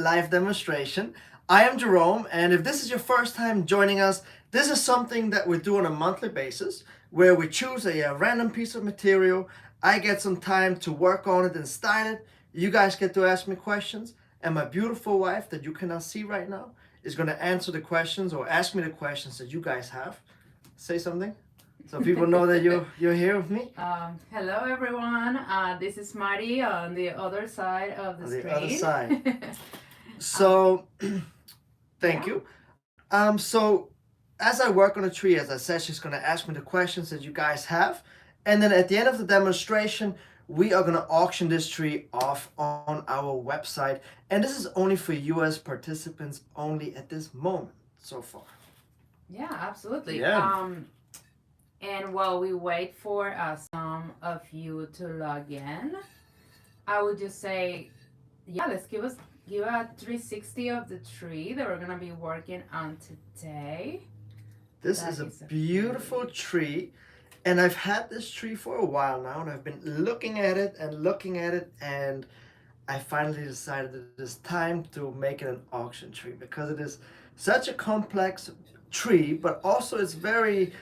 live demonstration. I am Jerome, and if this is your first time joining us, this is something that we do on a monthly basis where we choose a random piece of material. I get some time to work on it and style it. You guys get to ask me questions, and my beautiful wife, that you cannot see right now, is going to answer the questions or ask me the questions that you guys have. Say something so people know that you're here with me. Hello everyone. This is Mari on the other side of the On the other screen. side. So, thank Yeah. you. So as I work on a tree, as I said, she's gonna ask me the questions that you guys have, and then at the end of the demonstration, we are gonna auction this tree off on our website, and this is only for U.S. participants only at this moment so far. Yeah, absolutely. Yeah. And while we wait for some of you to log in, I would just say, yeah, let's give a 360 of the tree that we're gonna be working on today. This That is a is a beautiful beauty. tree, and I've had this tree for a while now, and I've been looking at it and looking at it, and I finally decided that it is time to make it an auction tree because it is such a complex tree, but also it's a very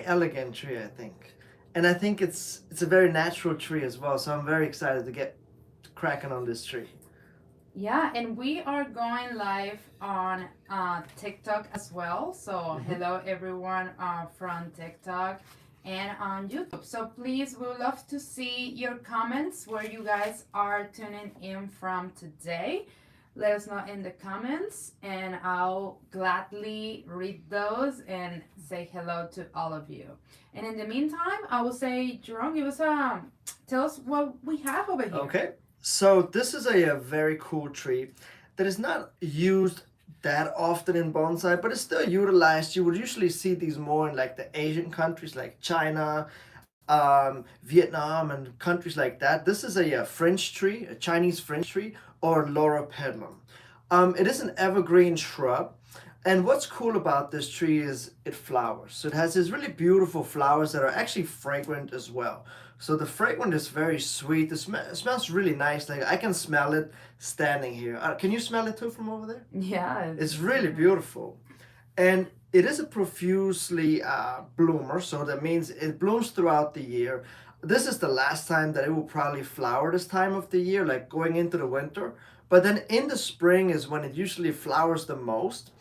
elegant tree, I think. And I think it's a very natural tree as well, so I'm very excited to get cracking on this tree. Yeah, and we are going live on TikTok as well. So, Mm-hmm. hello everyone from TikTok and on YouTube. So, please, we would love to see your comments where you guys are tuning in from today. Let us know in the comments, and I'll gladly read those and say hello to all of you. And in the meantime, I will say, Jerome, give us tell us what we have over here. Okay. So this is a very cool tree that is not used that often in bonsai, but it's still utilized. You would usually see these more in like the Asian countries like China, Vietnam, and countries like that. This is a fringe tree, a Chinese fringe tree, or Laura pedlum. It is an evergreen shrub. And what's cool about this tree is it flowers. So it has these really beautiful flowers that are actually fragrant as well. So the fragrance is very sweet. It smells really nice. Like I can smell it standing here. Can you smell it too from over there? Yeah, It's really beautiful. And it is a profusely bloomer, so that means it blooms throughout the year. This is the last time that it will probably flower this time of the year, like going into the winter. But then in the spring is when it usually flowers the most.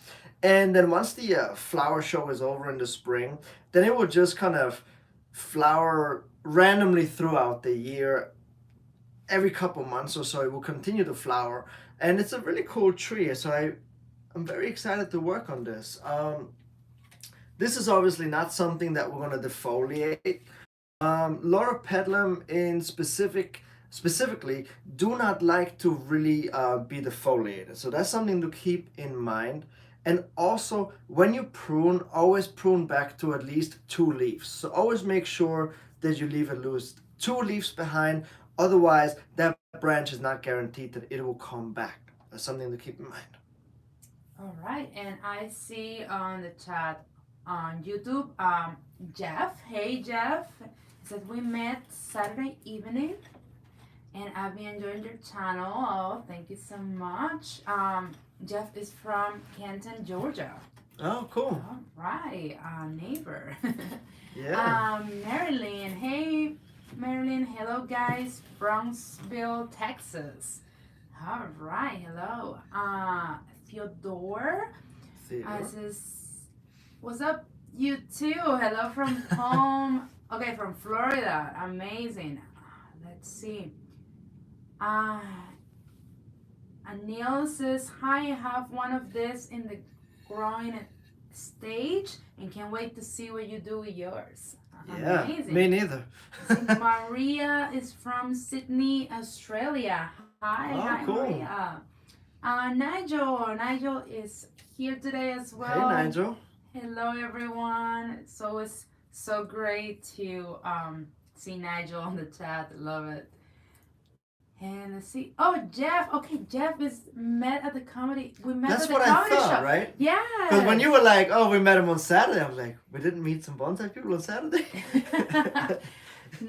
And then once the flower show is over in the spring, then it will just kind of flower randomly throughout the year. Every couple months or so, it will continue to flower. And it's a really cool tree. So I'm very excited to work on this. This is obviously not something that we're going to defoliate. Laura Pedlam in specifically do not like to really be defoliated. So that's something to keep in mind. And also, when you prune, always prune back to at least 2 leaves. So always make sure that you leave at least 2 leaves behind. Otherwise, that branch is not guaranteed that it will come back. That's something to keep in mind. all right, and I see on the chat on YouTube, Jeff. Hey, Jeff. Said we met Saturday evening, and I've been enjoying your channel. Oh, thank you so much. Jeff is from Canton, Georgia. Oh, cool. All right, neighbor. Yeah. Marilyn. Hey, Marilyn. Hello, guys. Bronxville, Texas. All right. Hello. Theodore. Theodore. Says, what's up, you too? Hello from home. Okay, from Florida. Amazing. Let's see. Uh, Anil says, hi, I have one of this in the growing stage and can't wait to see what you do with yours. Yeah, Amazing. me neither. Maria is from Sydney, Australia. Hi, Oh, hi, cool. Maria. Nigel is here today as Hey, well. Nigel. Hello, everyone. It's always so great to see Nigel on the chat. Love it. And let's see. Oh, Jeff. Okay, Jeff is met at the comedy. We met That's at the what I comedy thought, show. right? Yeah. Because when you were like, "Oh, we met him on Saturday," I was like, "We didn't meet some bonsai people on Saturday."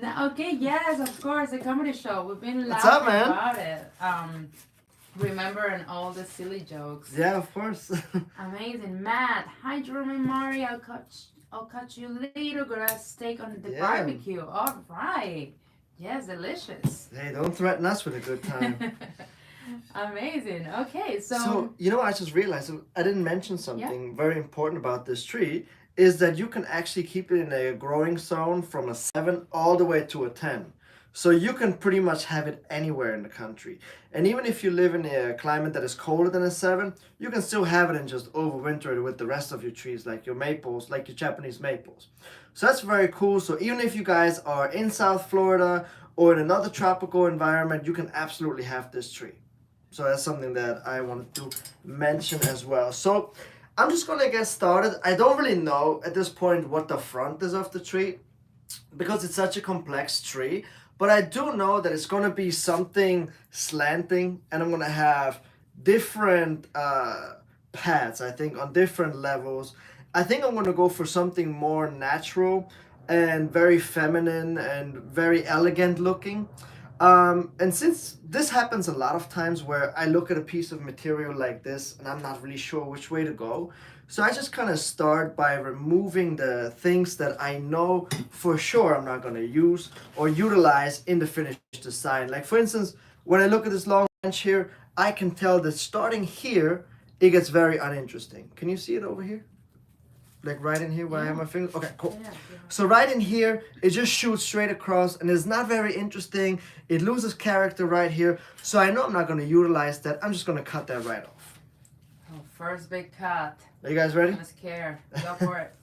No, okay, yes, of course, the comedy show. We've been What's up, laughing man? about it. remembering all the silly jokes. Yeah, of course. Amazing. Matt, hi Jerome and Mari. I'll catch you later. Gonna steak on the Yeah. barbecue. All right. Yes, delicious. Hey, don't threaten us with a good time. Amazing. Okay, So, you know, I just realized I didn't mention something very important about this tree is that you can actually keep it in a growing zone from a 7 all the way to a 10. So you can pretty much have it anywhere in the country. And even if you live in a climate that is colder than a 7, you can still have it and just overwinter it with the rest of your trees, like your maples, like your Japanese maples. So that's very cool. So even if you guys are in South Florida or in another tropical environment, you can absolutely have this tree. So that's something that I wanted to mention as well. So I'm just gonna get started. I don't really know at this point what the front is of the tree because it's such a complex tree. But I do know that it's gonna be something slanting, and I'm gonna have different pads. I think on different levels. I think I'm gonna go for something more natural and very feminine and very elegant looking. And since this happens a lot of times where I look at a piece of material like this and I'm not really sure which way to go, so I just kind of start by removing the things that I know for sure I'm not going to use or utilize in the finished design. Like for instance, when I look at this long branch here, I can tell that starting here, it gets very uninteresting. Can you see it over here? Like right in here where I have my finger? Okay, cool. yeah. So right in here, it just shoots straight across and it's not very interesting. It loses character right here. So I know I'm not going to utilize that. I'm just going to cut that right off. Oh, first big cut. Are you guys ready? I'm scared. Go for it.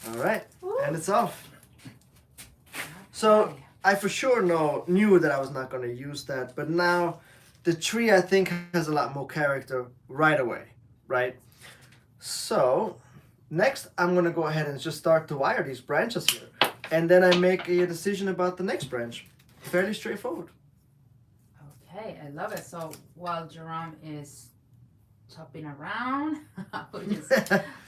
All right. Woo. And it's off. So I for sure knew that I was not going to use that. But now the tree, I think, has a lot more character right away. Right? So next, I'm going to go ahead and just start to wire these branches here. And then I make a decision about the next branch. Fairly straightforward. Okay, I love it. So while Jerome is chopping around,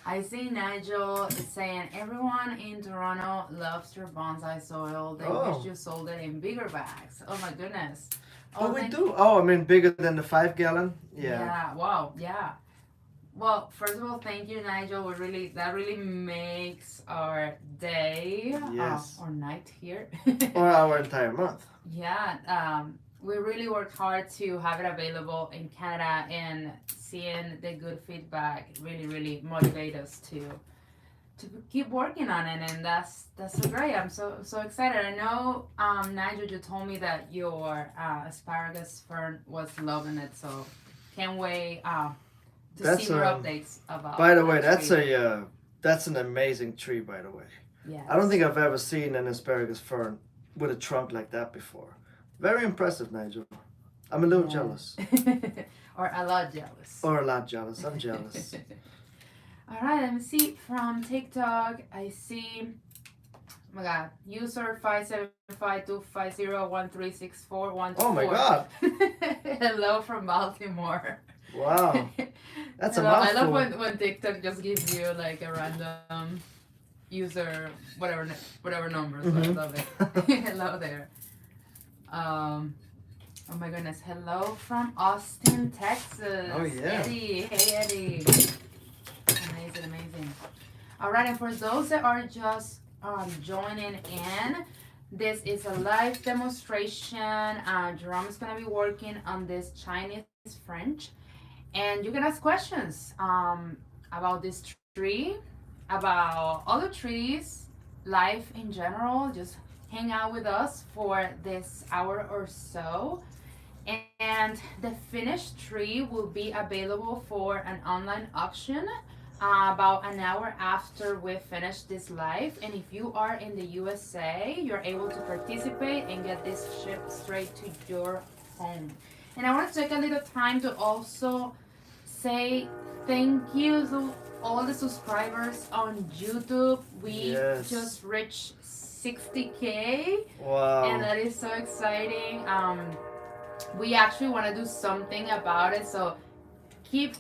I see Nigel is saying, everyone in Toronto loves your bonsai soil. They wish you sold it in bigger bags. Oh my goodness. Oh, we do? Oh, I mean bigger than the 5-gallon? Yeah, wow, yeah. Well, first of all, thank you, Nigel. That really makes our day or night here. Or our entire month. Yeah, we really work hard to have it available in Canada, and seeing the good feedback really motivate us to keep working on it, and that's so great. I'm so excited. I know, Nigel, you told me that your asparagus fern was loving it, so can't wait. To see more updates about. By the way, that's an amazing tree. By the way, yes. I don't think I've ever seen an asparagus fern with a trunk like that before. Very impressive, Nigel. I'm a little jealous. Or a lot jealous. Or a lot jealous. I'm jealous. All right, let me see from TikTok. I see. Oh my God, user 5752501364124. Oh my God. Hello from Baltimore. Wow, that's a mouthful. I love when TikTok just gives you like a random user, whatever number. So I love it. Hello there. Oh my goodness. Hello from Austin, Texas. Oh yeah. Eddie. Hey Eddie. Amazing. All right, and for those that are just joining in, this is a live demonstration. Jerome is gonna be working on this Chinese fringe. And you can ask questions about this tree, about other trees, life in general. Just hang out with us for this hour or so. And the finished tree will be available for an online auction about an hour after we finish this live. And if you are in the USA, you're able to participate and get this shipped straight to your home. And I want to take a little time to also say thank you to all the subscribers on YouTube. We just reached 60K. Wow. And that is so exciting. We actually want to do something about it. So keep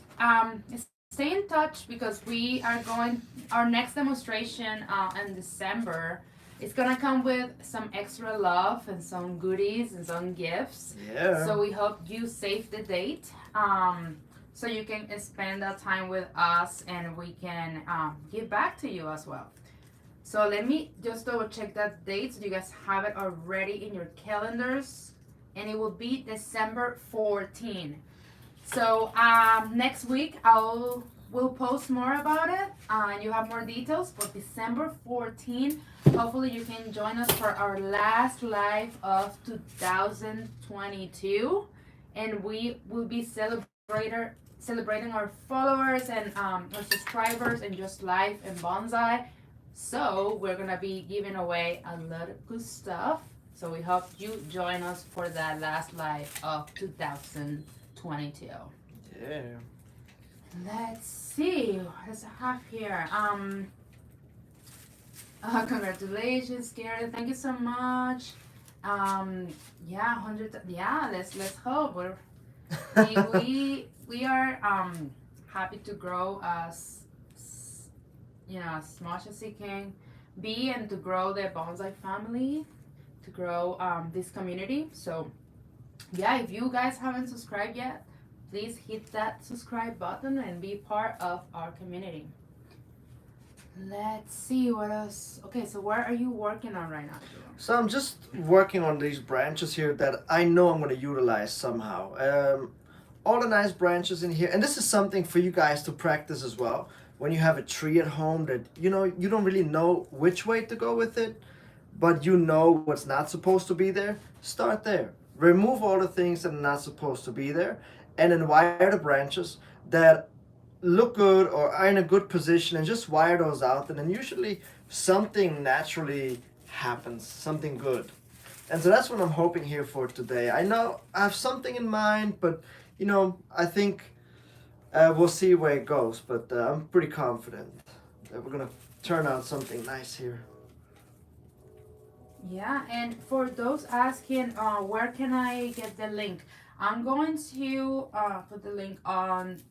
stay in touch, because we are going, our next demonstration in December It's gonna come with some extra love and some goodies and some gifts. Yeah. So we hope you save the date. So you can spend that time with us and we can give back to you as well. So let me just double check that date so you guys have it already in your calendars. And it will be December 14. So next week we'll post more about it and you have more details. But December 14, hopefully you can join us for our last live of 2022, and we will be celebrating our followers and our subscribers and just life and bonsai. So we're gonna be giving away a lot of good stuff. So we hope you join us for that last live of 2022. Yeah. Let's see. What does I have here? Congratulations, Gary. Thank you so much. Yeah, 100. Yeah, let's hope we are happy to grow as as much as it can be, and to grow the bonsai family, to grow this community. So yeah, if you guys haven't subscribed yet, please hit that subscribe button and be part of our community. Let's see what else. Okay, so what are you working on right now, Jerome? So I'm just working on these branches here that I know I'm going to utilize somehow. All the nice branches in here, and this is something for you guys to practice as well. When you have a tree at home that you don't really know which way to go with it, but you know what's not supposed to be there, start there. Remove all the things that are not supposed to be there, and then wire the branches that look good or are in a good position, and just wire those out, and then usually something naturally happens, something good. And so that's what I'm hoping here for today. I know I have something in mind, but I think we'll see where it goes, but I'm pretty confident that we're gonna turn out something nice here. Yeah, and for those asking, where can I get the link? I'm going to put the link on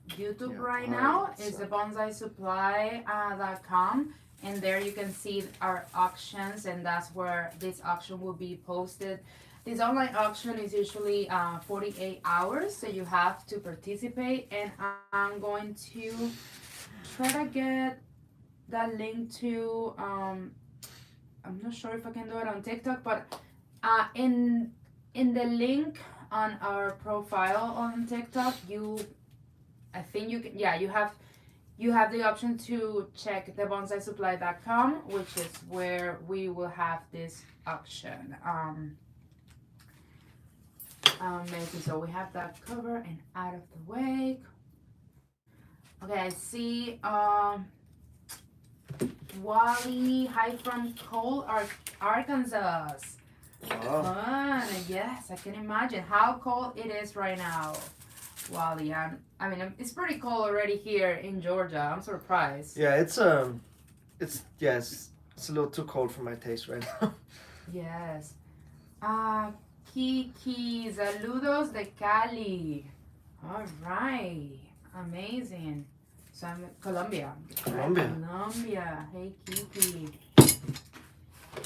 YouTube right now. It's the bonsai-supply.com, and there you can see our auctions, and that's where this auction will be posted. This online auction is usually 48 hours, so you have to participate, and I'm going to try to get that link to I'm not sure if I can do it on TikTok, but in the link on our profile on TikTok, I think you can, yeah, you have the option to check the bonsai-supply.com, which is where we will have this auction. Amazing. So we have that cover and out of the way. Okay, I see Wally, hi from Cole, Arkansas. Fun. Yes, I can imagine how cold it is right now, Wally. It's pretty cold already here in Georgia. I'm surprised. Yeah, it's a little too cold for my taste right now. Yes. Kiki, saludos de Cali. All right, amazing. So I'm Colombia. Colombia. Hey, Kiki.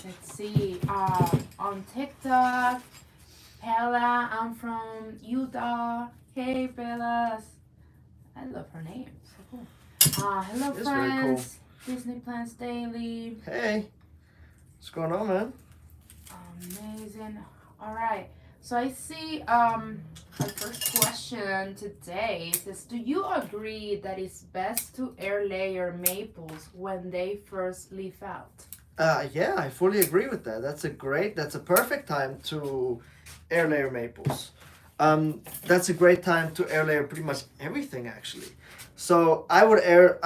Let's see. On TikTok, Pella. I'm from Utah. Hey, Pellas. I love her name. So cool. Hello, It's friends. Cool. Disney Plans Daily. Hey, what's going on, man? Amazing. All right. So I see our first question today says, do you agree that it's best to air layer maples when they first leaf out? Yeah, I fully agree with that. That's a perfect time to air layer maples. That's a great time to air layer pretty much everything actually. So I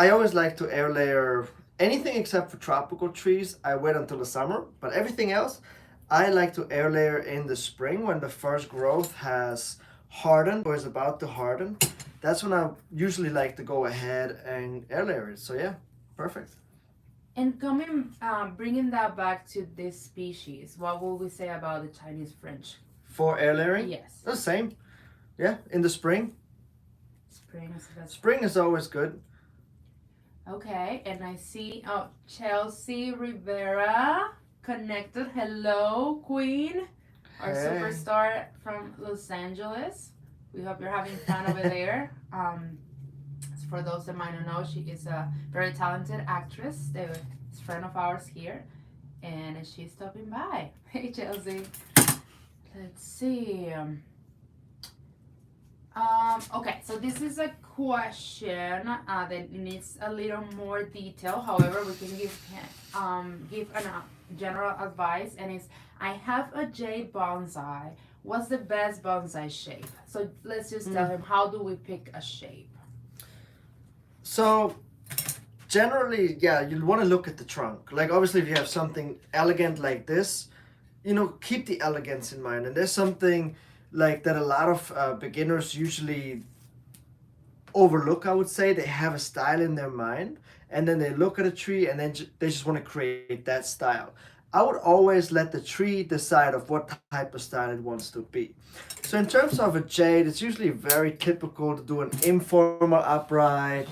always like to air layer anything except for tropical trees. I wait until the summer, but everything else, I like to air layer in the spring when the first growth has hardened or is about to harden. That's when I usually like to go ahead and air layer it. So yeah, perfect. And bringing that back to this species, what will we say about the Chinese fringe? For air layering? Yes. The same. Yeah, in the spring. Spring is always good. Okay, and I see Chelsea Rivera. connected. Hello, Queen, our Hey. superstar from Los Angeles. We hope you're having fun over there. For those that might not know, she is a very talented actress. They're a friend of ours here, and she's stopping by. Hey, Chelsea. Let's see. Okay, so this is a question that needs a little more detail. However, we can give an general advice, and it's I have a jade bonsai. What's the best bonsai shape? So let's just tell him, how do we pick a shape? So generally, yeah, you want to look at the trunk. Like obviously, if you have something elegant like this, keep the elegance in mind. And there's something like that a lot of beginners usually overlook. I would say they have a style in their mind, and then they look at a tree, and then they just want to create that style. I would always let the tree decide of what type of style it wants to be. So in terms of a jade, it's usually very typical to do an informal upright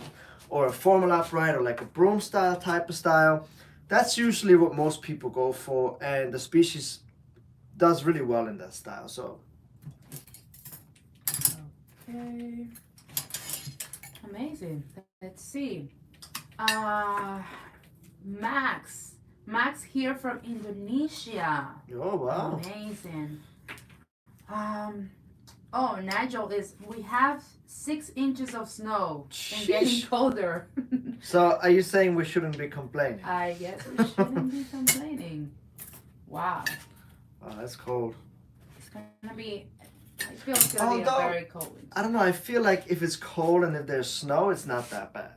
or a formal upright or like a broom style type of style. That's usually what most people go for, and the species does really well in that style. So Okay. Amazing. Let's see. Max. Max here from Indonesia. oh wow. Amazing. Oh, Nigel is. We have 6 inches of snow and getting Sheesh. colder. So are you saying we shouldn't be complaining? I guess we shouldn't be complaining. Wow. Oh, that's cold. It's gonna be. I feel it's gonna be a Although, very cold winter. I don't know. I feel like if it's cold and if there's snow, it's not that bad.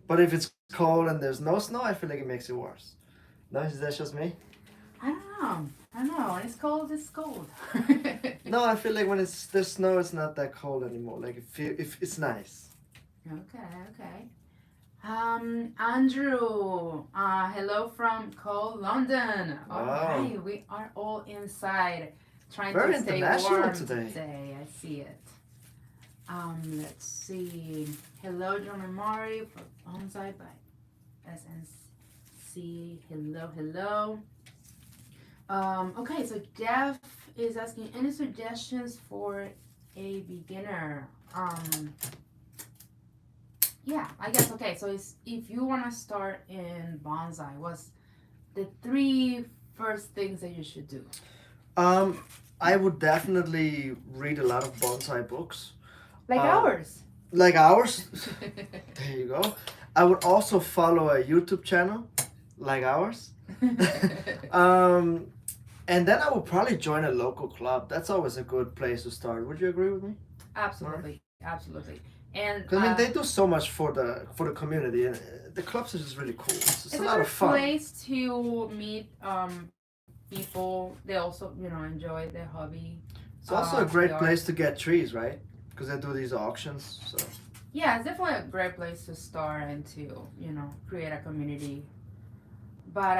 But if it's cold and there's no snow, I feel like it makes it worse. No, is that just me? I don't know. When it's cold, it's cold. No, I feel like when there's snow, it's not that cold anymore. Like if it's nice. Okay. Andrew, hello from cold London. All Wow. right, we are all inside, trying Very to stay international warm today. I see it. Let's see. Hello, Jerome and Mari for Bonsai by SNC. Hello. Okay, so Jeff is asking any suggestions for a beginner. Yeah, I guess. Okay, so if you want to start in bonsai, what's the 3 first things that you should do? I would definitely read a lot of bonsai books. Like ours. Like ours. There you go. I would also follow a YouTube channel like ours. And then I would probably join a local club. That's always a good place to start. Would you agree with me? Absolutely. And I mean, they do so much for the community, and the clubs are just really cool. It's a lot of fun. Place to meet people. They also enjoy their hobby. It's also a great place to get trees, right? Because they do these auctions. So yeah, it's definitely a great place to start and to create a community. But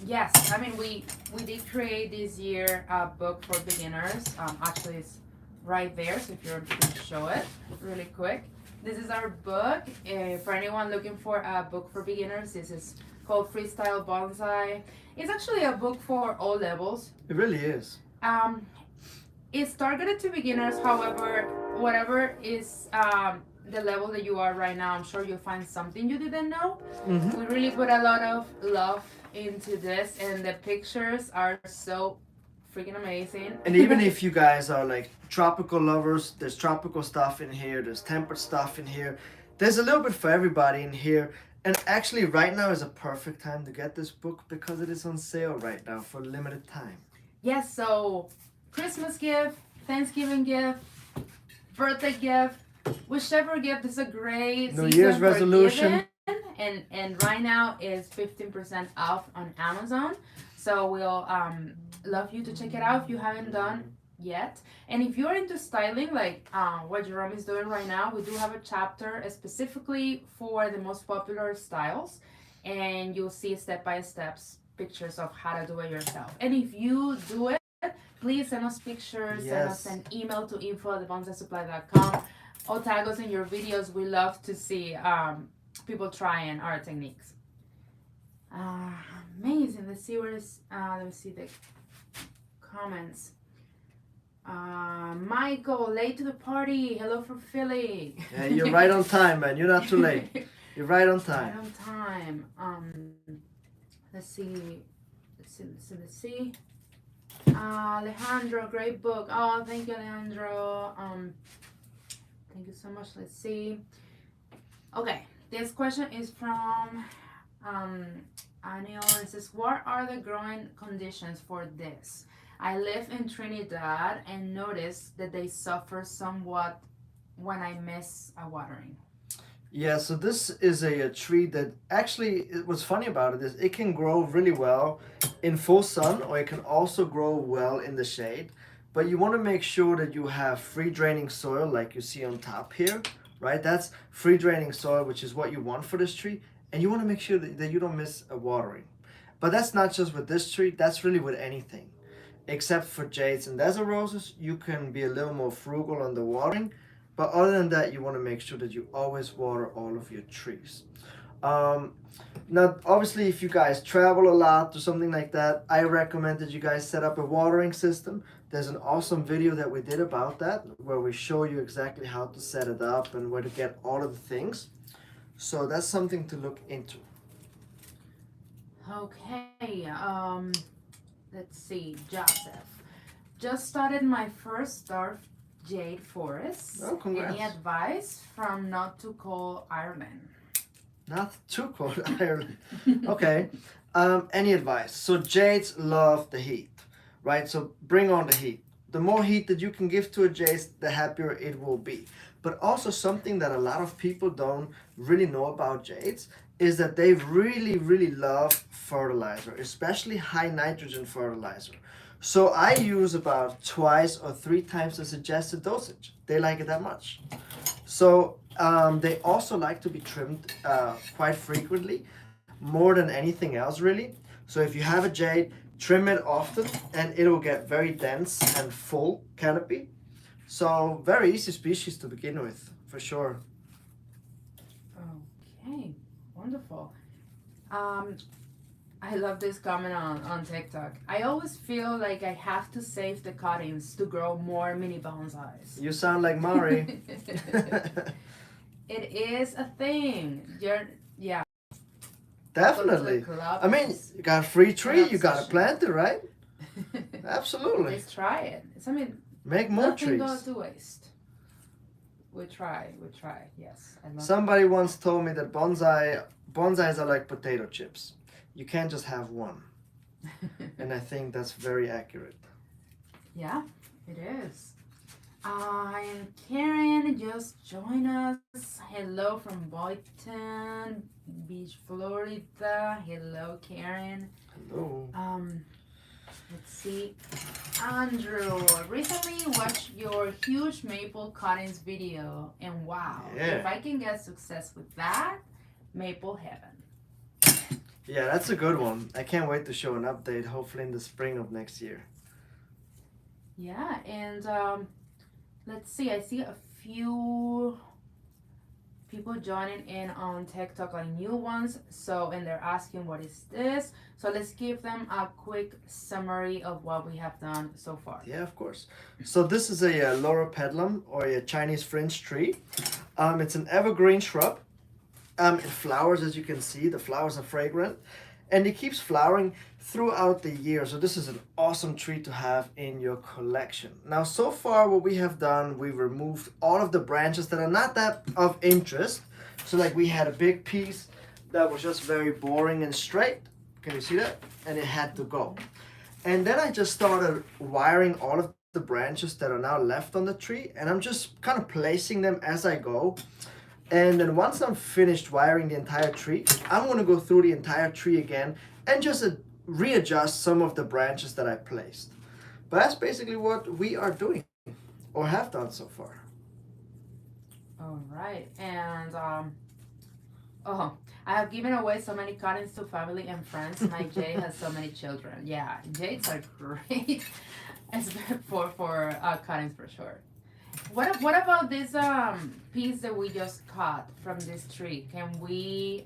yes, I mean we did create this year a book for beginners. Actually, it's right there, so if you're going to show it really quick. This is our book. For anyone looking for a book for beginners, this is called Freestyle Bonsai. It's actually a book for all levels. it really is. It's targeted to beginners. However, whatever is the level that you are right now, I'm sure you'll find something you didn't know. Mm-hmm. We really put a lot of love into this, and the pictures are so freaking amazing. And even if you guys are like tropical lovers, there's tropical stuff in here, there's temperate stuff in here. There's a little bit for everybody in here. And actually right now is a perfect time to get this book because it is on sale right now for a limited time. Yes, so Christmas gift, Thanksgiving gift, birthday gift, whichever gift is a great New season Year's for resolution. giving. And right now is 15% off on Amazon. So we'll love you to check it out if you haven't done yet. And if you're into styling, like what Jerome is doing right now, we do have a chapter specifically for the most popular styles, and you'll see step-by-step pictures of how to do it yourself. And if you do it, please send us pictures, send us an email to info@bonsaisupply.com, or tag us in your videos. We love to see people trying our techniques. Uh, Amazing. Let's see where is. Let me see the comments. Michael, late to the party. Hello from Philly. Yeah, you're right on time, man. You're not too late. You're right on time. Right on time. Let's see. Let's see. Alejandro, great book. Oh, thank you, Alejandro. Thank you so much. Let's see. Okay, this question is from Anil. It says, "What are the growing conditions for this? I live in Trinidad and notice that they suffer somewhat when I miss a watering." Yeah, so this is a tree that actually, what's funny about it is it can grow really well in full sun, or it can also grow well in the shade. But you want to make sure that you have free draining soil like you see on top here, right? That's free draining soil, which is what you want for this tree. And you want to make sure that you don't miss a watering. But that's not just with this tree, that's really with anything. Except for jades and desert roses, you can be a little more frugal on the watering. But other than that, you want to make sure that you always water all of your trees. Um, Now, obviously, if you guys travel a lot or something like that, I recommend that you guys set up a watering system. There's an awesome video that we did about that where we show you exactly how to set it up and where to get all of the things. So that's something to look into. Okay. Let's see. Joseph. Just started my first starved jade forest. Oh, congrats. Any advice from not too cold Ireland? Not too cold Ireland. Okay. Any advice? So jades love the heat, right? So bring on the heat. The more heat that you can give to a jade, the happier it will be. But also something that a lot of people don't really know about jades is that they really, really love fertilizer, especially high nitrogen fertilizer. So I use about twice or three times the suggested dosage. They like it that much. So they also like to be trimmed quite frequently, more than anything else, really. So if you have a jade, trim it often, and it will get very dense and full canopy. So very easy species to begin with, for sure. Okay, wonderful. Um, I love this comment on TikTok. I always feel like I have to save the cuttings to grow more mini bonsais. You sound like Mari. It is a thing. Yeah. Definitely. I mean, you got a free tree, you got to plant it, right? Absolutely. Let's try it. Make more nothing trees. goes to waste. We try. Yes, I love Somebody once told me that bonsais are like potato chips. You can't just have one. And I think that's very accurate. Yeah, it is. And Karen just joined us. Hello from Boynton Beach, Florida. Hello, Karen. Hello. Let's see. Andrew, recently watched your huge maple cuttings video, and wow, Yeah. if I can get success with that, maple heaven. Yeah, that's a good one. I can't wait to show an update, hopefully in the spring of next year. Yeah, and let's see. I see a few people joining in on TikTok, like new ones. So, and they're asking, what is this? So let's give them a quick summary of what we have done so far. Yeah, of course. So this is a Loropetalum, or a Chinese fringe tree. It's an evergreen shrub. It flowers, as you can see. The flowers are fragrant. And it keeps flowering throughout the year. So this is an awesome tree to have in your collection. Now, so far what we have done, we've removed all of the branches that are not that of interest. So like we had a big piece that was just very boring and straight. Can you see that? And it had to go. And then I just started wiring all of the branches that are now left on the tree. And I'm just kind of placing them as I go. And then once I'm finished wiring the entire tree, I'm going to go through the entire tree again and just readjust some of the branches that I placed. But that's basically what we are doing, or have done so far. All right. And oh, I have given away so many cuttings to family and friends. My jade has so many children. Yeah, jades are great for cuttings for sure. What about this piece that we just cut from this tree? Can we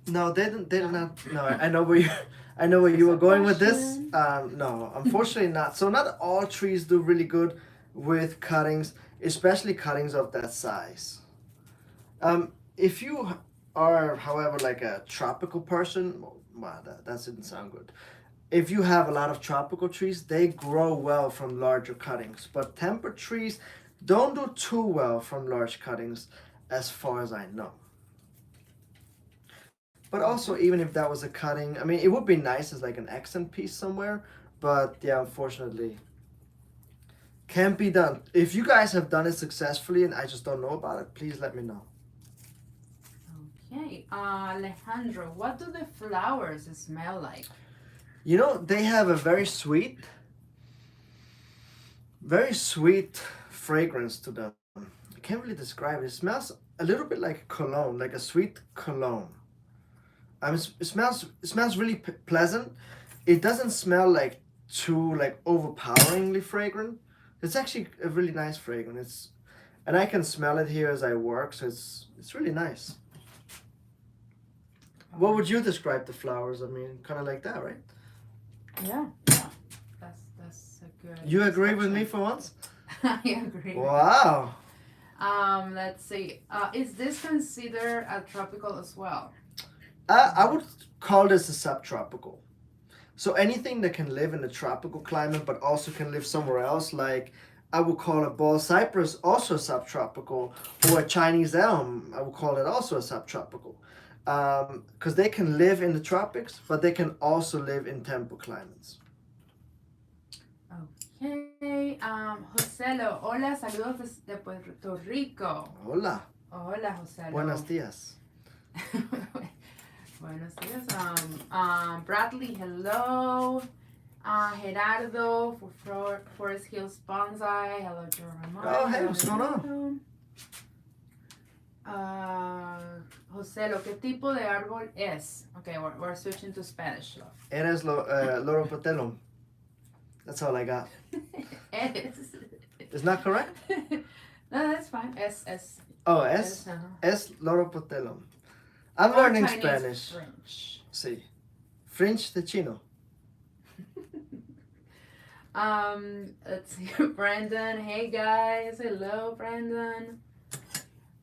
No, they didn't. They did No? not. No, I know where you. I know where Is you this a were going with this. question? No, unfortunately not. So not all trees do really good with cuttings, especially cuttings of that size. If you are, however, like a tropical person, wow, that didn't sound good. If you have a lot of tropical trees, they grow well from larger cuttings. But temperate trees don't do too well from large cuttings, as far as I know. But also, Okay. even if that was a cutting, I mean, it would be nice as like an accent piece somewhere. But yeah, unfortunately, can't be done. If you guys have done it successfully and I just don't know about it, please let me know. Okay. Alejandro, what do the flowers smell like? You know, they have a very sweet fragrance to them. I can't really describe it. It smells a little bit like cologne, like a sweet cologne. It smells really pleasant. It doesn't smell like too like overpoweringly fragrant. It's actually a really nice fragrance. And I can smell it here as I work, so it's really nice. What would you describe the flowers? I mean, kind of like that, right? Yeah, yeah. That's a good You agree with me description. for once? I agree with you. Wow. Let's see. Is this considered a tropical as well? I would call this a subtropical. So anything that can live in a tropical climate but also can live somewhere else, like I would call a ball cypress also subtropical, or a Chinese elm, I would call it also a subtropical. Because they can live in the tropics, but they can also live in temperate climates. Okay. Joselo, hola, saludos de Puerto Rico. Hola. Hola, Joselo. Buenos días. Buenos días. Bradley, hello. Gerardo for Forest Hills Bonsai. Hello, Jerome. Oh, hey, what's going on? Joselo, ¿qué tipo de árbol es? Okay, we're switching to Spanish, love. Eres loro potelum. That's all I got. Es. Is that correct? No, that's fine. Es. Oh, es. Es loro potelum. I'm Or learning Chinese Spanish. French. Sí. Fringe de chino. Let's see. Brandon, hey guys. Hello, Brandon.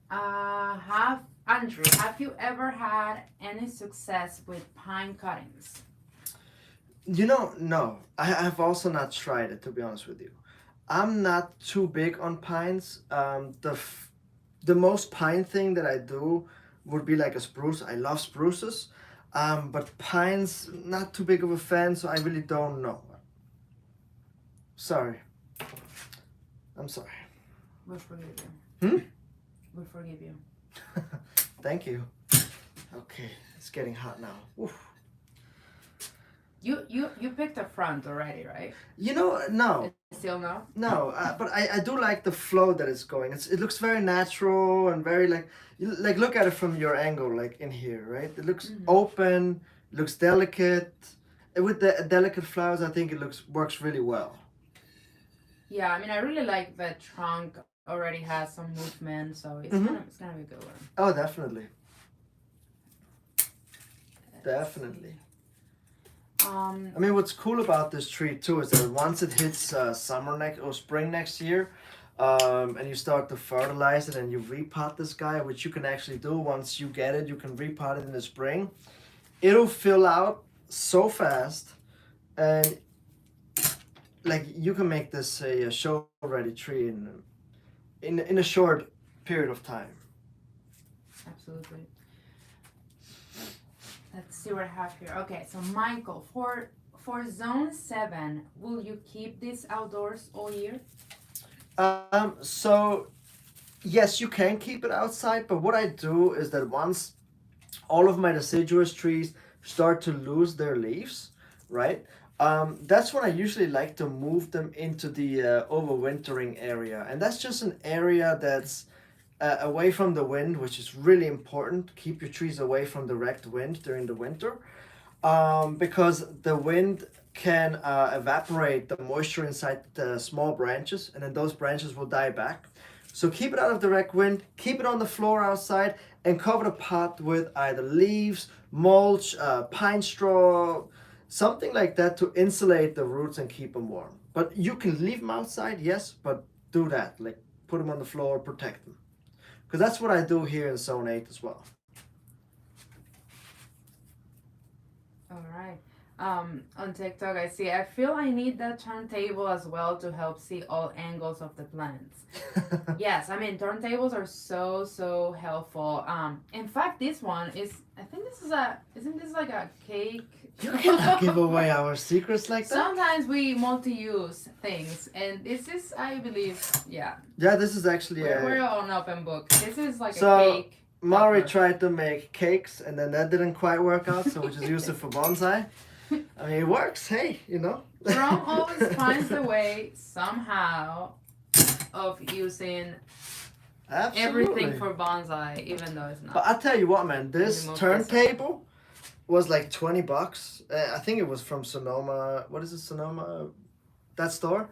Andrew, have you ever had any success with pine cuttings? You know, no. I've also not tried it, to be honest with you. I'm not too big on pines. The most pine thing that I do would be like a spruce. I love spruces. But pines, not too big of a fan, so I really don't know. Sorry. I'm sorry. We'll forgive you. Hmm? We'll forgive you. Thank you. Okay, it's getting hot now. Oof. You picked a front already, right? You know, no. Still no? No, but I do like the flow that it's going. It looks very natural and very like look at it from your angle, like in here, right? It looks open, looks delicate. And with the delicate flowers, I think it works really well. Yeah, I mean, I really like the trunk. Already has some movement, so it's gonna be a good one. Oh, definitely. Definitely. I mean, what's cool about this tree too is that once it hits summer next or spring next year, and you start to fertilize it and you repot this guy, which you can actually do once you get it. You can repot it in the spring. It'll fill out so fast, and like you can make this a show-ready tree in a short period of time. Absolutely. Let's see what I have here. Okay, so Michael, for zone 7, will you keep this outdoors all year? So yes, you can keep it outside, but what I do is that once all of my deciduous trees start to lose their leaves, right? That's when I usually like to move them into the overwintering area, and that's just an area that's away from the wind, which is really important. Keep your trees away from direct wind during the winter, because the wind can evaporate the moisture inside the small branches, and then those branches will die back. So keep it out of direct wind, keep it on the floor outside, and cover the pot with either leaves, mulch, pine straw, something like that to insulate the roots and keep them warm. But you can leave them outside, yes, but do that. Like put them on the floor, protect them. Because that's what I do here in Zone 8 as well. All right. On TikTok, I feel I need that turntable as well to help see all angles of the plants. Yes, I mean, turntables are so helpful. In fact, this one is, I think isn't this like a cake? You cannot give away our secrets like that. Sometimes we multi-use things, and this is, I believe, yeah. Yeah, this is actually we're on open book. This is like So, a cake. Mari tried to make cakes, and then that didn't quite work out, so we just used it for bonsai. I mean, it works. Hey, you know. Jerome always finds a way somehow of using everything for bonsai, even though it's not. But I'll tell you what, man. This turntable was like $20. I think it was from Sonoma. What is it, Sonoma? That store,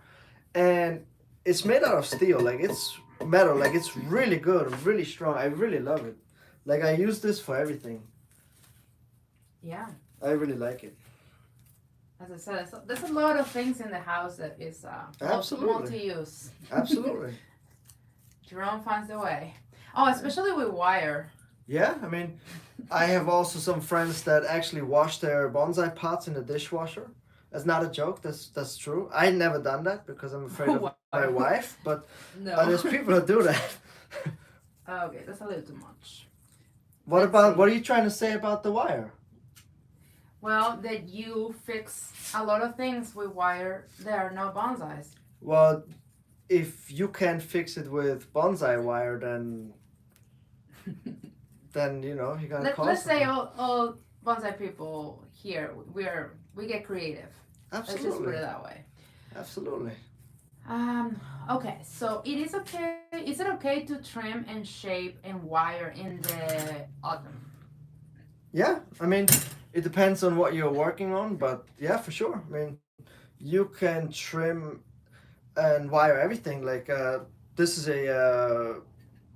and it's made out of steel. Like it's metal. Like it's really good, really strong. I really love it. Like I use this for everything. Yeah. I really like it. As I said, there's a lot of things in the house that is multi-use. Absolutely. Jerome finds a way. Oh, especially with wire. Yeah, I mean, I have also some friends that actually wash their bonsai pots in the dishwasher. That's not a joke. That's true. I never done that because I'm afraid of my wife. But no. There's people that do that. Okay, that's a little too much. What are you trying to say about the wire? Well, that you fix a lot of things with wire. There are no bonsais. Well, if you can't fix it with bonsai wire, then you know you gotta call. Let's say all bonsai people here we get creative. Absolutely. Let's just put it that way. Absolutely. Okay, so it is okay. Is it okay to trim and shape and wire in the autumn? Yeah, I mean, it depends on what you're working on, but yeah, for sure. I mean, you can trim and wire everything. Like this is a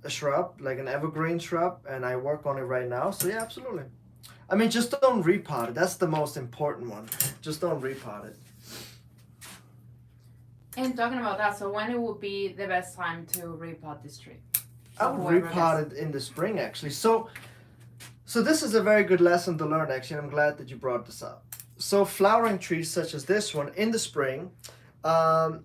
shrub, like an evergreen shrub, and I work on it right now. So yeah, absolutely. I mean, just don't repot it. That's the most important one. Just don't repot it. And talking about that, so when it would be the best time to repot this tree? I would repot it in the spring, actually. So this is a very good lesson to learn, actually. I'm glad that you brought this up. So flowering trees such as this one in the spring,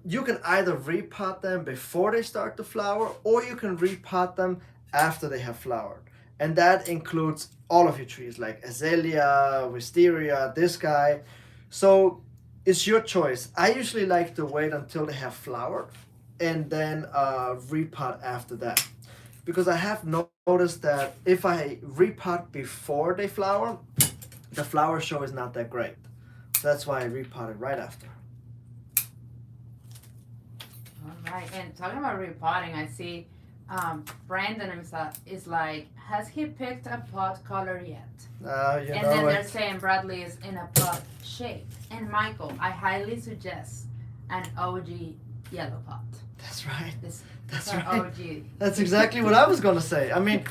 you can either repot them before they start to flower, or you can repot them after they have flowered. And that includes all of your trees, like azalea, wisteria, this guy. So it's your choice. I usually like to wait until they have flowered and then repot after that. Because I have noticed that if I repot before they flower, the flower show is not that great. So that's why I repot it right after. All right, and talking about repotting, I see Brandon is like, has he picked a pot color yet? And then they're saying Bradley is in a pot shape. And Michael, I highly suggest an OG yellow pot. That's right. That's right. OG. That's exactly what I was gonna say. I mean,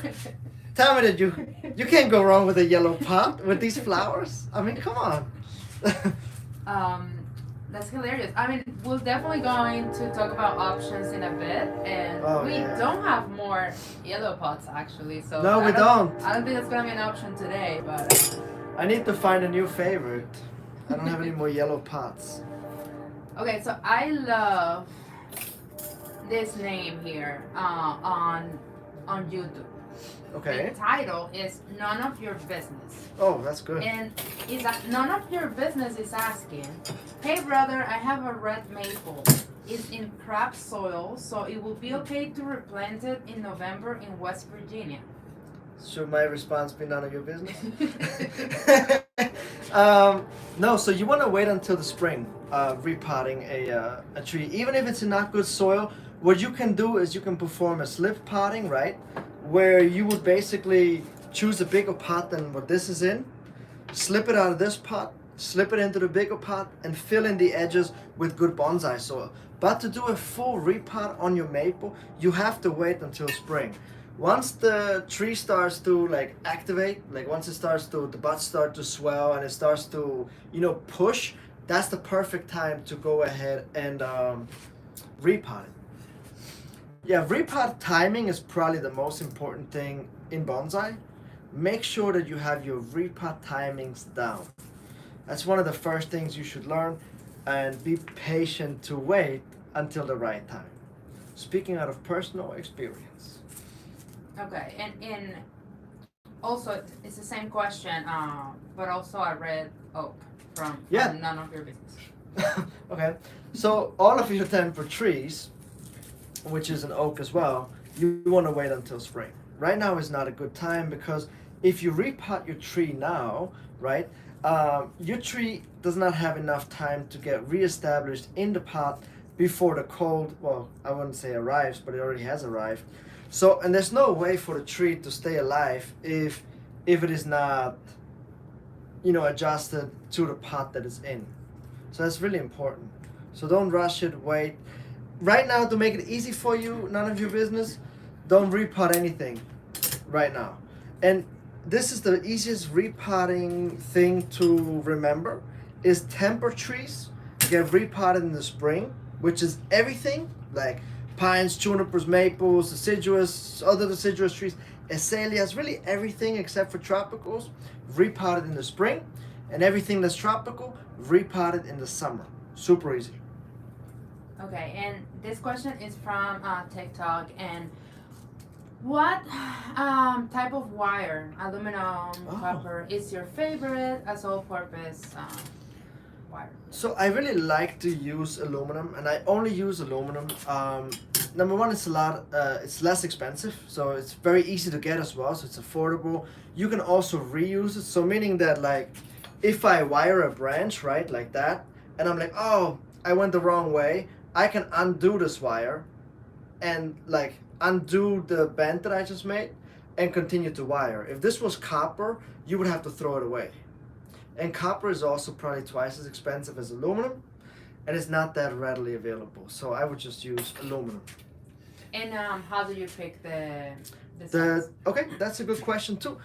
tell me that you can't go wrong with a yellow pot with these flowers. I mean, come on. That's hilarious. I mean, we're definitely going to talk about options in a bit, and we don't have more yellow pots actually. So no, we don't. I don't think that's gonna be an option today, but I need to find a new favorite. I don't have any more yellow pots. Okay, so I love this name here on YouTube. Okay. The title is None of Your Business. Oh, that's good. And none of your business is asking, hey brother, I have a red maple. It's in crap soil, so it will be okay to replant it in November in West Virginia. Should my response be none of your business? No, so you want to wait until the spring, repotting a tree. Even if it's in not good soil, what you can do is you can perform a slip potting, right? Where you would basically choose a bigger pot than what this is in, slip it out of this pot, slip it into the bigger pot, and fill in the edges with good bonsai soil. But to do a full repot on your maple, you have to wait until spring. Once the tree starts to like activate, like once it starts to, the buds start to swell and it starts to, push, that's the perfect time to go ahead and repot it. Yeah, repot timing is probably the most important thing in bonsai. Make sure that you have your repot timings down. That's one of the first things you should learn, and be patient to wait until the right time. Speaking out of personal experience. Okay, and also it's the same question, but also I read oak from None of Your Business. Okay, so all of your temper trees, which is an oak as well, you want to wait until spring. Right now is not a good time because if you repot your tree now, right, your tree does not have enough time to get reestablished in the pot before the cold, well, I wouldn't say arrives, but it already has arrived. So, and there's no way for the tree to stay alive if it is not, adjusted to the pot that it's in. So that's really important. So don't rush it, wait. Right now, to make it easy for you, none of your business, don't repot anything right now. And this is the easiest repotting thing to remember is temper trees get repotted in the spring, which is everything like pines, junipers, maples, deciduous, other deciduous trees, azaleas, really everything except for tropicals, repotted in the spring, and everything that's tropical, repotted in the summer. Super easy. Okay, and this question is from TikTok. And what type of wire, aluminum, copper, is your favorite as all-purpose wire? So I really like to use aluminum, and I only use aluminum. Number one, it's less expensive, so it's very easy to get as well. So it's affordable. You can also reuse it. So meaning that like, if I wire a branch right like that, and I'm like, oh, I went the wrong way, I can undo this wire, and like undo the bend that I just made, and continue to wire. If this was copper, you would have to throw it away. And copper is also probably twice as expensive as aluminum, and it's not that readily available. So I would just use aluminum. And how do you pick the size? Okay, that's a good question too.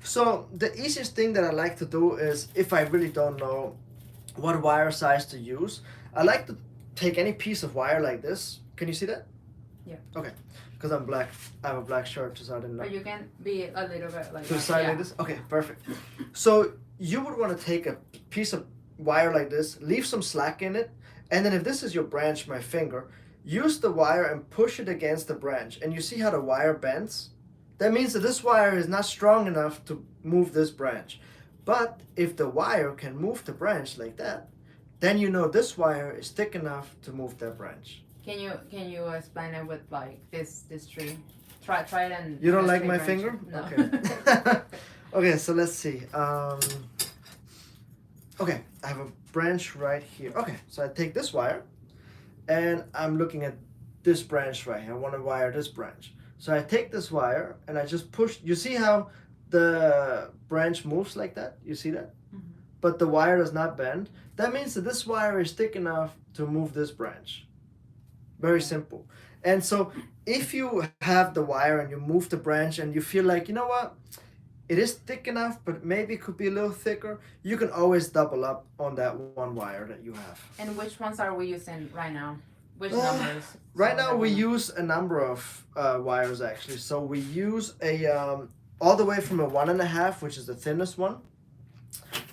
So the easiest thing that I like to do is, if I really don't know what wire size to use, I like to take any piece of wire like this. Can you see that? Yeah. Okay, because I'm black. I have a black shirt, so I didn't know. But you can be a little bit like to the side like this? Okay, perfect. So you would want to take a piece of wire like this, leave some slack in it, and then if this is your branch, my finger, use the wire and push it against the branch. And you see how the wire bends? That means that this wire is not strong enough to move this branch. But if the wire can move the branch like that, then you know this wire is thick enough to move that branch. Can you explain it with like this tree? Try it and. You don't like my finger? No. Okay. Okay, so let's see. Okay, I have a branch right here. Okay, so I take this wire, and I'm looking at this branch right here. I want to wire this branch. So I take this wire and I just push. You see how the branch moves like that? You see that? Mm-hmm. But the wire does not bend. That means that this wire is thick enough to move this branch. Very simple. And so if you have the wire and you move the branch and you feel like, you know what? It is thick enough, but maybe it could be a little thicker. You can always double up on that one wire that you have. And which ones are we using right now? Which numbers? Right now we use a number of wires actually. So we use all the way from a 1.5, which is the thinnest one,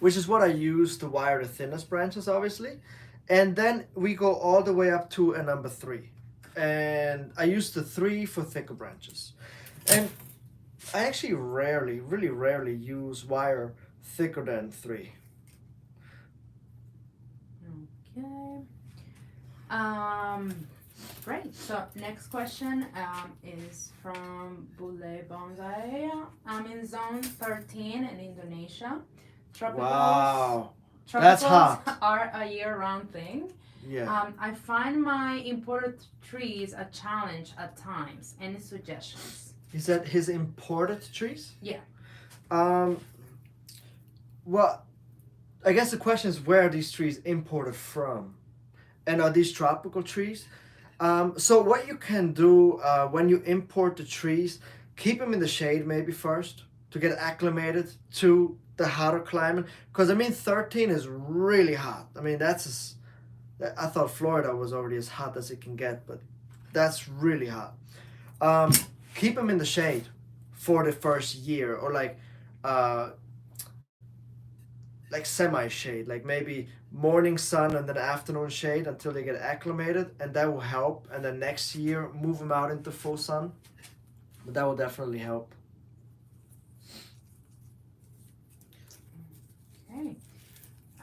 which is what I use to wire the thinnest branches, obviously. And then we go all the way up to a number 3. And I use the 3 for thicker branches. And I actually really rarely use wire thicker than 3. Okay. Great. So next question is from Bule Bonsai. I'm in zone 13 in Indonesia. Tropicals, wow. Tropicals That's hot. Are a year-round thing. Yeah. I find my imported trees a challenge at times. Any suggestions? Is that his imported trees? Yeah. Well, I guess the question is where are these trees imported from? And are these tropical trees? So what you can do when you import the trees, keep them in the shade maybe first to get acclimated to the hotter climate. Because I mean, 13 is really hot. I mean, I thought Florida was already as hot as it can get, but that's really hot. Um, Keep them in the shade for the first year, or uh, like semi shade, like maybe morning sun and then afternoon shade until they get acclimated, and that will help. And then next year, move them out into full sun. But that will definitely help. Okay.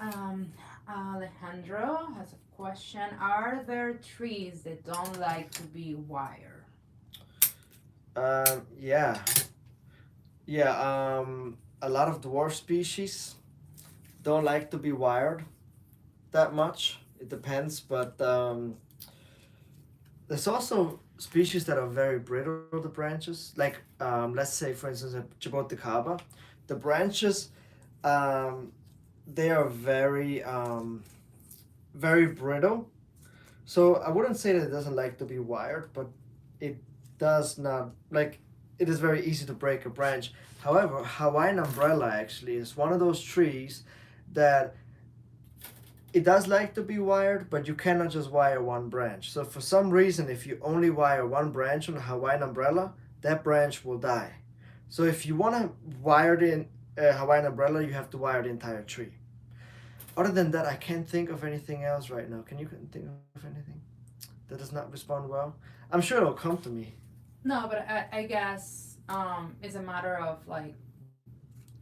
Um, Alejandro has a question. Are there trees that don't like to be wired? Yeah, yeah. A lot of dwarf species don't like to be wired that much. It depends, but there's also species that are very brittle. The branches, like let's say for instance, a Jaboticaba, the branches, um, they are very brittle. So I wouldn't say that it doesn't like to be wired, but it does not like. It is very easy to break a branch. However, Hawaiian umbrella actually is one of those trees that it does like to be wired, but you cannot just wire one branch. So for some reason, if you only wire one branch on a Hawaiian umbrella, that branch will die. So if you want to wire the Hawaiian umbrella, you have to wire the entire tree. Other than that, I can't think of anything else right now. Can you think of anything that does not respond well? I'm sure it'll come to me. No, but I guess it's a matter of like,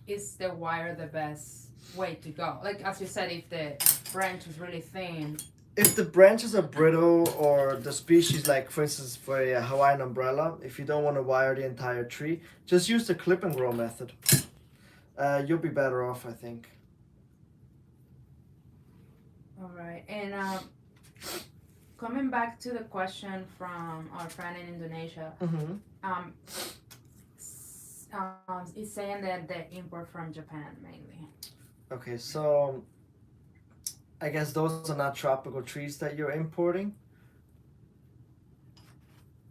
is the wire the best way to go? Like as you said, if the branch is really thin. If the branches are brittle or the species, like for instance for a Hawaiian umbrella, if you don't want to wire the entire tree, just use the clip and grow method. You'll be better off, I think. All right, and coming back to the question from our friend in Indonesia, Mm-hmm. um, is saying that they import from Japan mainly. Okay, so I guess those are not tropical trees that you're importing,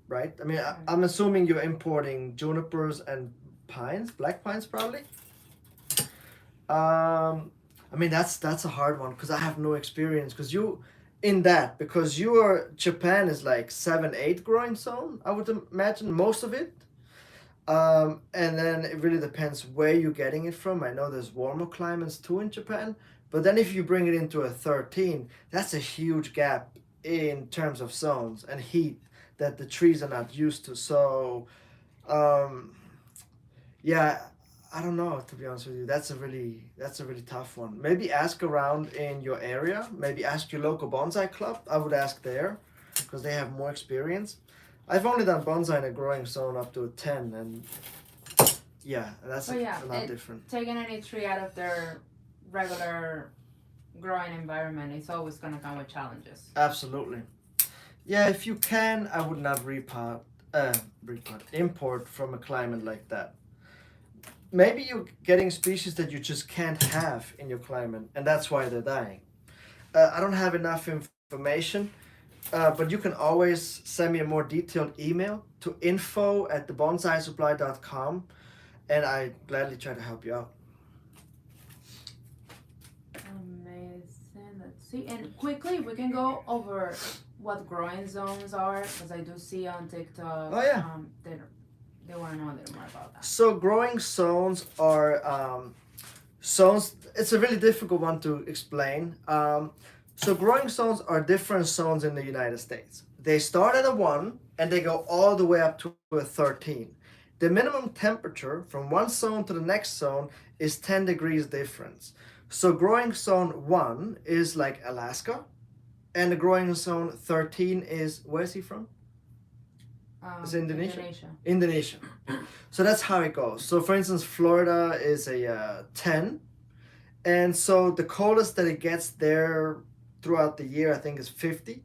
right? I mean, I'm assuming you're importing junipers and pines, black pines probably. I mean that's a hard one because I have no experience. Because you in that because your Japan is like 7-8 growing zone. I would imagine most of it. And then it really depends where you're getting it from. I know there's warmer climates too in Japan, but then if you bring it into a 13, that's a huge gap in terms of zones and heat that the trees are not used to. So, um, yeah, I don't know to be honest with you. That's a really tough one. Maybe ask around in your area. Maybe ask your local bonsai club. I would ask there because they have more experience. I've only done bonsai in a growing zone up to a 10, and yeah, that's But yeah, a lot different. taking any tree out of their regular growing environment is always gonna come with challenges. Absolutely. Yeah, if you can, I would not import from a climate like that. Maybe you're getting species that you just can't have in your climate, and that's why they're dying. I don't have enough information, but you can always send me a more detailed email to info@thebonsaisupply.com, and I gladly try to help you out. Amazing. Let's see. And quickly, we can go over what growing zones are, because I do see on TikTok. Oh yeah. They want to know a little more about that. So growing zones are zones. It's a really difficult one to explain. So growing zones are different zones in the United States. They start at a 1 and they go all the way up to a 13. The minimum temperature from one zone to the next zone is 10 degrees difference. So growing zone 1 is like Alaska, and the growing zone 13 is, where is he from? Is it Indonesia? Indonesia. So that's how it goes. So for instance, Florida is a 10. And so the coldest that it gets there throughout the year, I think, is 50.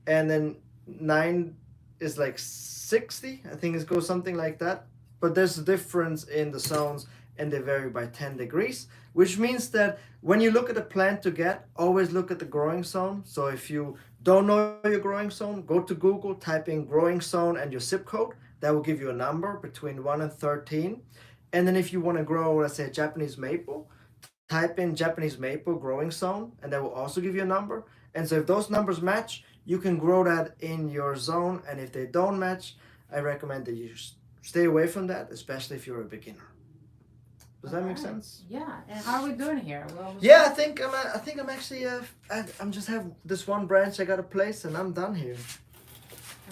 And then 9 is like 60. I think it goes something like that. But there's a difference in the zones. and they vary by 10 degrees, which means that when you look at a plant to get, always look at the growing zone. So if you don't know your growing zone, go to Google, type in growing zone and your zip code. That will give you a number between 1 and 13. And then if you want to grow, let's say, Japanese maple, type in Japanese maple growing zone, and that will also give you a number. And so if those numbers match, you can grow that in your zone. And if they don't match, I recommend that you stay away from that, especially if you're a beginner. Does that make sense? Yeah. And how are we doing here? Yeah, I think I'm actually I'm just have this one branch I got to place, and I'm done here.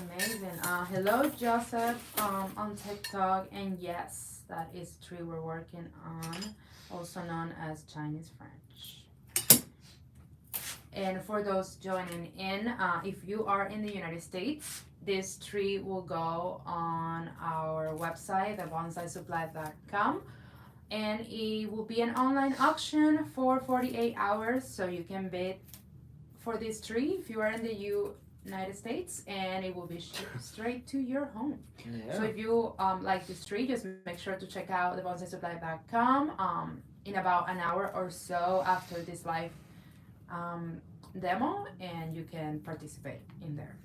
Amazing. Hello, Joseph, on TikTok, and yes, that is tree we're working on, also known as Chinese French. And for those joining in, if you are in the United States, this tree will go on our website, thebonsai.supply.com, and it will be an online auction for 48 hours, so you can bid for this tree if you are in the United States, and it will be shipped straight to your home. Yeah. So if you like this tree, just make sure to check out thebonsai.supply.com in about an hour or so after this live demo, and you can participate in there.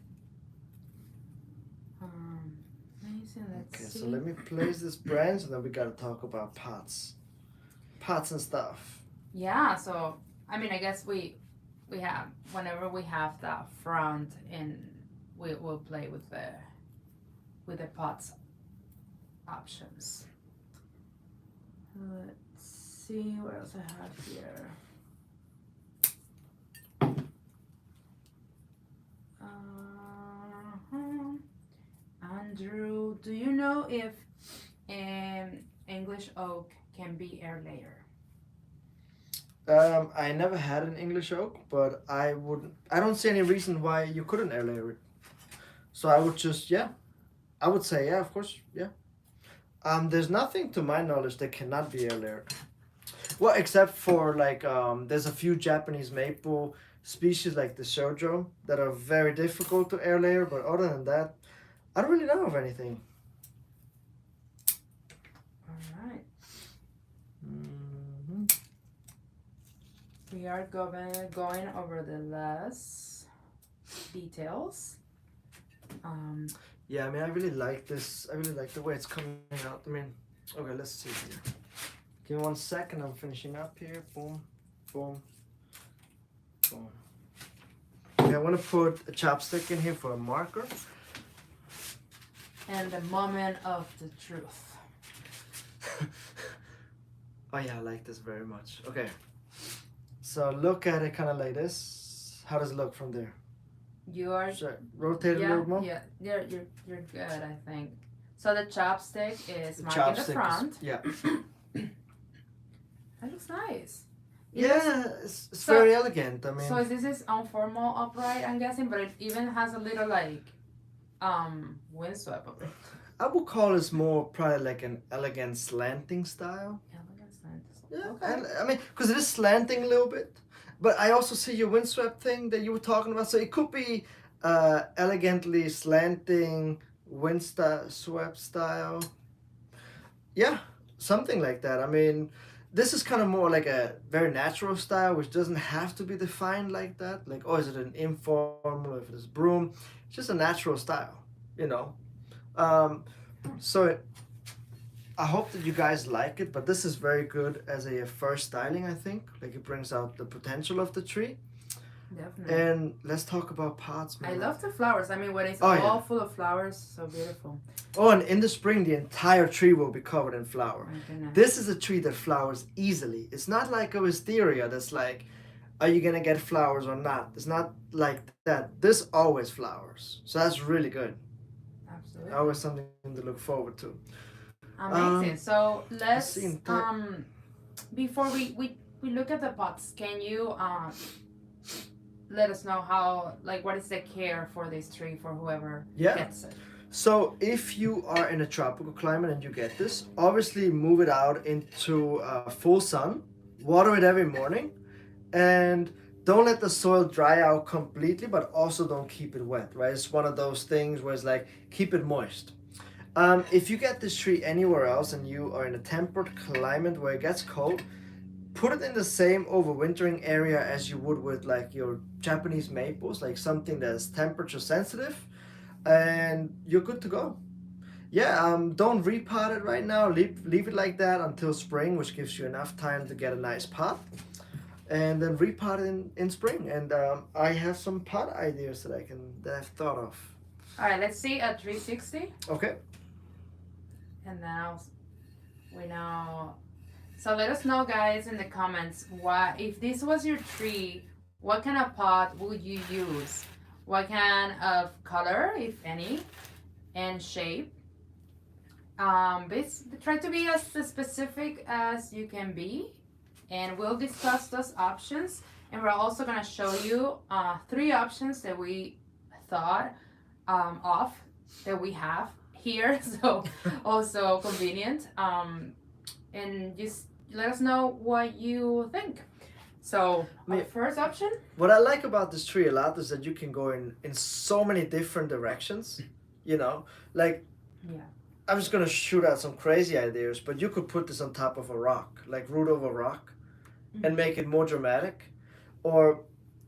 Amazing. Let's see. So let me place this branch, and then we gotta talk about pots and stuff. Yeah. So I mean, I guess we have, whenever we have the front, and we'll play with the pots options. Let's see what else I have here. Andrew, do you know if English oak can be air layer? I never had an English oak, but I don't see any reason why you couldn't air layer it. So I would say yeah, of course, yeah. There's nothing to my knowledge that cannot be air layered. Well, except for like there's a few Japanese maple species like the shojo that are very difficult to air layer, but other than that, I don't really know of anything. All right. We are going over the last details. Yeah, I mean, I really like this. I really like the way it's coming out. I mean, okay, let's see here. Give me 1 second. I'm finishing up here. Boom, boom, boom. Okay, I want to put a chopstick in here for a marker. And the moment of the truth. Oh yeah, I like this very much. Okay. So look at it kind of like this. How does it look from there? You are. Should I rotate it a little more? Yeah, you're good, I think. So the chopstick is marking the front. Yeah. That looks nice. It's very elegant. I mean. So this is informal upright, I'm guessing, but it even has a little like windswept of it. I would call this more probably like an elegant slanting style. Elegant slanting. Yeah, Okay. and I mean, because it is slanting a little bit, but I also see your windswept thing that you were talking about. So it could be elegantly slanting windswept style. Yeah, something like that. I mean, this is kind of more like a very natural style, which doesn't have to be defined like that. Like, oh, is it an informal, if it's broom? It's just a natural style, you know. So I hope that you guys like it, but this is very good as a first styling, I think. Like, it brings out the potential of the tree. Definitely. And let's talk about pots, man. I love the flowers. I mean, when it's full of flowers, so beautiful. Oh, and in the spring, the entire tree will be covered in flower. My goodness. This is a tree that flowers easily. It's not like a wisteria that's like, are you going to get flowers or not? It's not like that. This always flowers. So that's really good. Absolutely. Always something to look forward to. Amazing. So let's before we look at the pots, can you let us know how, like, what is the care for this tree for whoever gets it? So if you are in a tropical climate and you get this, obviously move it out into full sun, water it every morning, and don't let the soil dry out completely, but also don't keep it wet, right? It's one of those things where it's like, keep it moist. If you get this tree anywhere else and you are in a temperate climate where it gets cold, put it in the same overwintering area as you would with like your Japanese maples, like something that's temperature sensitive, and you're good to go. Yeah, don't repot it right now. Leave it like that until spring, which gives you enough time to get a nice pot, and then repot it in spring. And I have some pot ideas that I've thought of. All right, let's see at 360. Okay. And now we know. So let us know, guys, in the comments, what if this was your tree, what kind of pot would you use? What kind of color, if any, and shape? Try to be as specific as you can be, and we'll discuss those options. And we're also gonna show you 3 options that we thought of that we have here, so also convenient. And just let us know what you think. So our first option. What I like about this tree a lot is that you can go in so many different directions. You know, like Yeah. I'm just gonna shoot out some crazy ideas, but you could put this on top of a rock, like root over rock, and make it more dramatic, or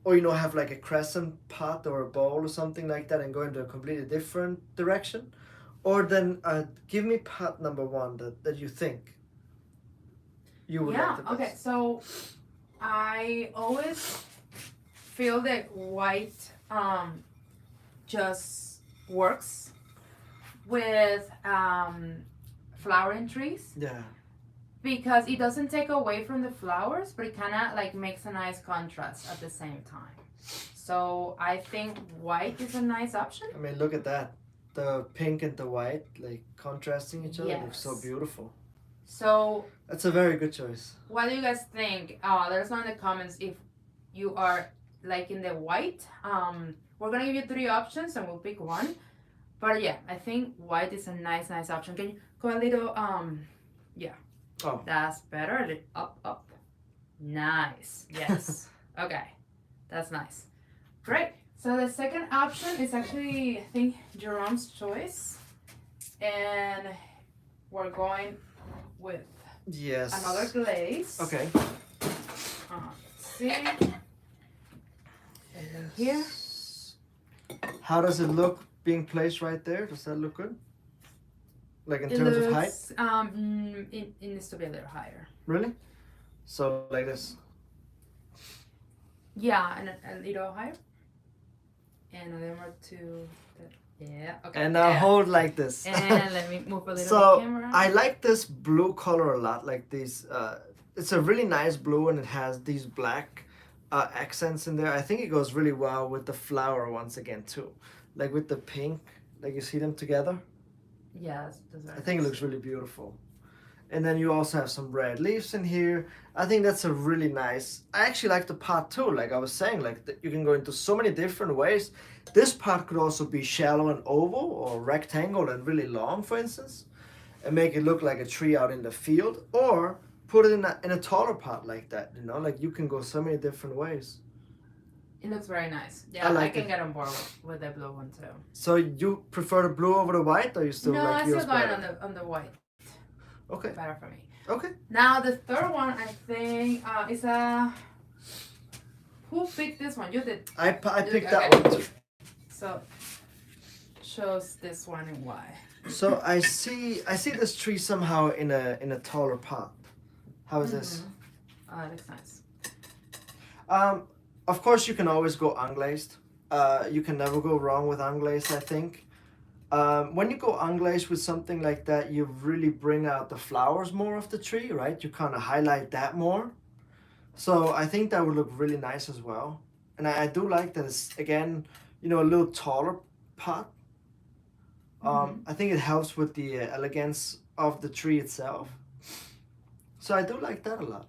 have like a crescent pot or a bowl or something like that, and go into a completely different direction. Or then give me pot number 1 that you think you would like the best. Okay, so I always feel that white just works with flowering trees. Yeah. Because it doesn't take away from the flowers, but it kind of like makes a nice contrast at the same time. So I think white is a nice option. I mean, look at that. The pink and the white, like contrasting each other, looks so beautiful. So that's a very good choice. What do you guys think? Let us know in the comments if you are like in the white. We're gonna give you 3 options and we'll pick one. But yeah, I think white is a nice option. Can you go a little yeah. Oh. That's better. A little up. Nice. Yes. Okay. That's nice. Great. So the second option is actually, I think, Jerome's choice. And we're going with another glaze. Okay. Let's see. And then here. How does it look being placed right there? Does that look good? Like in terms of height? It needs to be a little higher. Really? So like this? Yeah, and a little higher. And then we're to yeah, okay. And now hold like this. And let me move a little so bit camera. I like this blue color a lot. Like these, it's a really nice blue, and it has these black accents in there. I think it goes really well with the flower once again too, like with the pink. Like you see them together. Yes, I think it looks really beautiful. And then you also have some red leaves in here. I think that's a really nice. I actually like the pot too. Like I was saying, like you can go into so many different ways. This pot could also be shallow and oval, or rectangle and really long, for instance, and make it look like a tree out in the field. Or put it in a taller pot like that. You know, like you can go so many different ways. It looks very nice. Yeah, I can get on board with the blue one too. So you prefer the blue over the white, or you still no, like yours better? No, I still going on the white. Okay. Better for me. Okay. Now the third one, I think, is a. Who picked this one? You did. I picked that one too. So chose this one and why? So I see this tree somehow in a taller pot. How is this? Oh, that looks nice. Of course you can always go unglazed. You can never go wrong with unglazed, I think. When you go unglazed with something like that, you really bring out the flowers more of the tree, right? You kind of highlight that more. So I think that would look really nice as well. And I do like that it's, again, a little taller pot. I think it helps with the elegance of the tree itself. So I do like that a lot.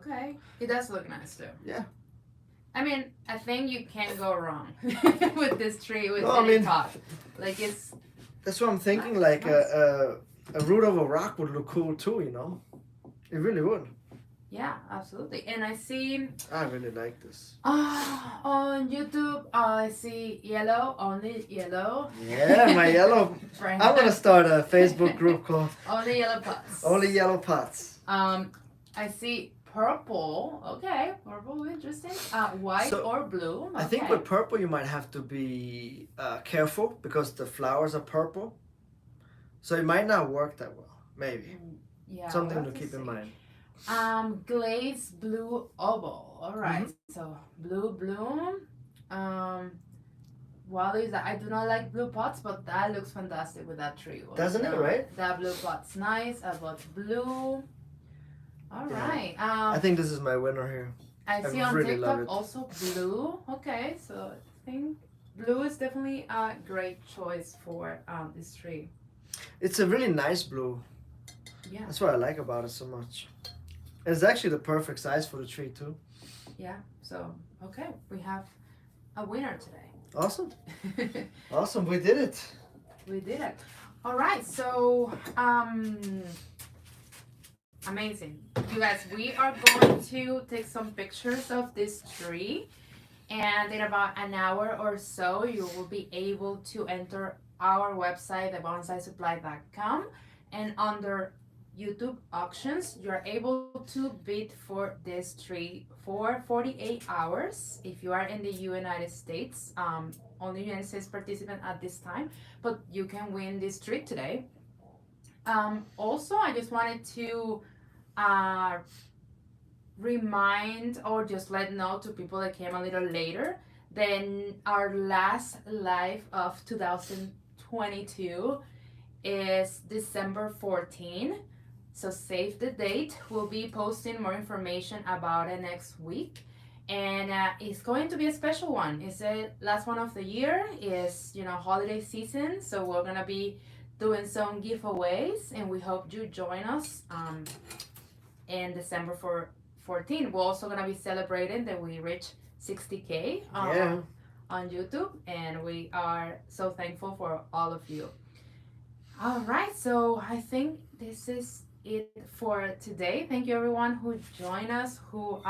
Okay. It does look nice too. Yeah. I mean, I think you can't go wrong with this tree with any pot. Like it's. That's what I'm thinking. Nice, like nice. A root of a rock would look cool too. It really would. Yeah, absolutely. And I see I really like this. on YouTube, I see yellow, only yellow. Yeah, my yellow. Friend. I'm gonna start a Facebook group called Only yellow pots. Only Yellow Pots. I see purple. Okay, purple, interesting. White So, or blue. Okay. I think with purple you might have to be careful because the flowers are purple. So it might not work that well. Maybe. Yeah. Something we'll to have keep in see. mind. Glazed blue oval. All right. So blue bloom. What is that? I do not like blue pots, but that looks fantastic with that tree. Doesn't it, right? That blue pot's nice. About blue. All right. I think this is my winner here. I see I on really love TikTok it. also blue. Okay, so I think blue is definitely a great choice for this tree. It's a really nice blue. Yeah. That's what I like about it so much. It's actually the perfect size for the tree too. Yeah. So okay, we have a winner today. Awesome. Awesome, we did it. We did it. All right, so amazing. You guys, we are going to take some pictures of this tree, and in about an hour or so, you will be able to enter our website, thebonsaisupply.com, and under YouTube auctions, you're able to bid for this tree for 48 hours. If you are in the United States, only United States participant at this time, but you can win this tree today. Also, I just wanted to remind or just let know to people that came a little later, then our last live of 2022 is December 14. So save the date. We'll be posting more information about it next week. And it's going to be a special one. It's the last one of the year. It's, holiday season. So we're going to be doing some giveaways. And we hope you join us in December 14. We're also going to be celebrating that we reached 60K on YouTube. And we are so thankful for all of you. All right. So I think this is it for today. Thank you everyone who joined us, who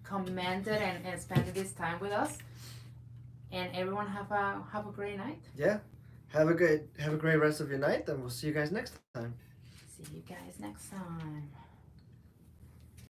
commented and spent this time with us. And everyone have a great night. Yeah. Have a great rest of your night, and we'll see you guys next time. See you guys next time.